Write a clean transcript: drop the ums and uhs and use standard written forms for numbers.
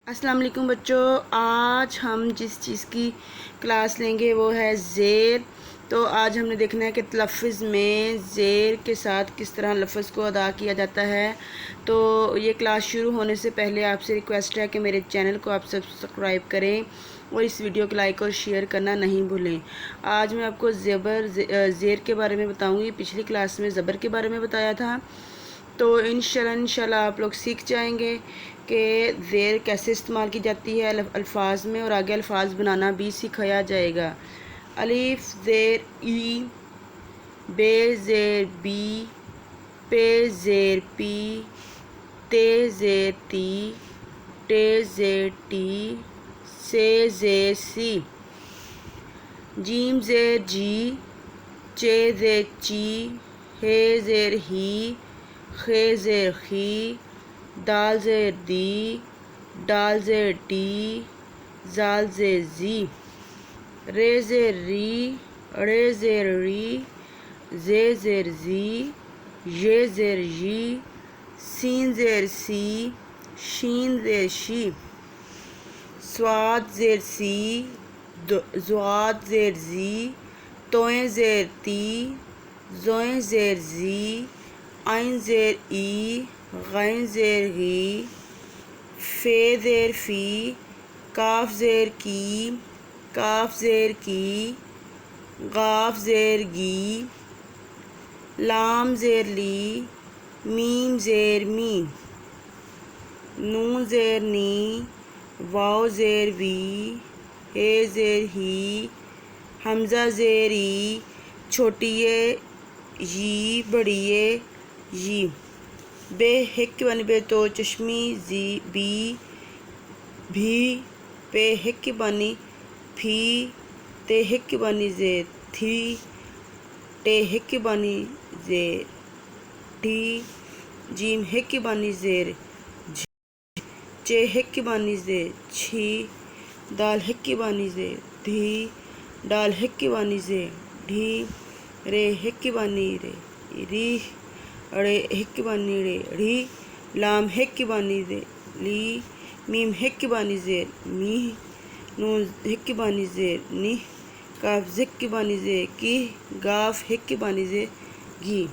السلام علیکم بچوں، آج ہم جس چیز کی کلاس لیں گے وہ ہے زیر۔ تو آج ہم نے دیکھنا ہے کہ تلفظ میں زیر کے ساتھ کس طرح لفظ کو ادا کیا جاتا ہے۔ تو یہ کلاس شروع ہونے سے پہلے آپ سے ریکویسٹ ہے کہ میرے چینل کو آپ سبسکرائب کریں اور اس ویڈیو کو لائک اور شیئر کرنا نہیں بھولیں۔ آج میں آپ کو زیر کے بارے میں بتاؤں گی۔ پچھلی کلاس میں زبر کے بارے میں بتایا تھا، تو انشاءاللہ آپ لوگ سیکھ جائیں گے کہ زیر کیسے استعمال کی جاتی ہے الفاظ میں، اور آگے الفاظ بنانا بھی سکھایا جائے گا۔ الف زیر ای، بے زیر بی، پے زیر پی، تے زیر تی، ٹے زیر ٹی، سے زیر سی، جیم زیر جی، چے زیر چی، ہے زیر ہی، خے زیر خی، دال زیر دی، ڈال زیر ڈی، زال زیر زی، رے زیر ری، ڑے زیر ری، زے زیر زی، یہ زیر یی، سین زیر سی، شین زیر شی، صاد زیر سی، ضاد زیر زی، توئیں زیر تی، زوئیں زیر زی، عین زیر ای، غین زیر غی، فے زیر فی، کاف زیر کی، کاف زیر کی، غاف زیر گی، لام زیر لی، میم زیر می، نون زیر نی، واو زیر وی، ہے زیر ہی، حمزہ زیر ای، چھوٹی اے یی، بڑی اے یی، بے ہک بانی بے تو چشمی زی بی، بھی، پے ہک بانی پھی، تے ہک بانی زیر تھی، ٹے ہک بانی زیر ٹھی، جیم ہک بانی زیر جھی، چے ہک بانی زیر چھی، دال ہک بانی زیر دھی، ڈال ہک بانی زیر ڈھی، رے ہک بانی رے ری، اڑے ہک بانی رے ڑھی، لام ہک بانی زیر لی، میم ہک بانی زیر می، نون ہک بانی زیر نی، کاف ہک بانی زیر کی، گاف ہک بانی زیر گی۔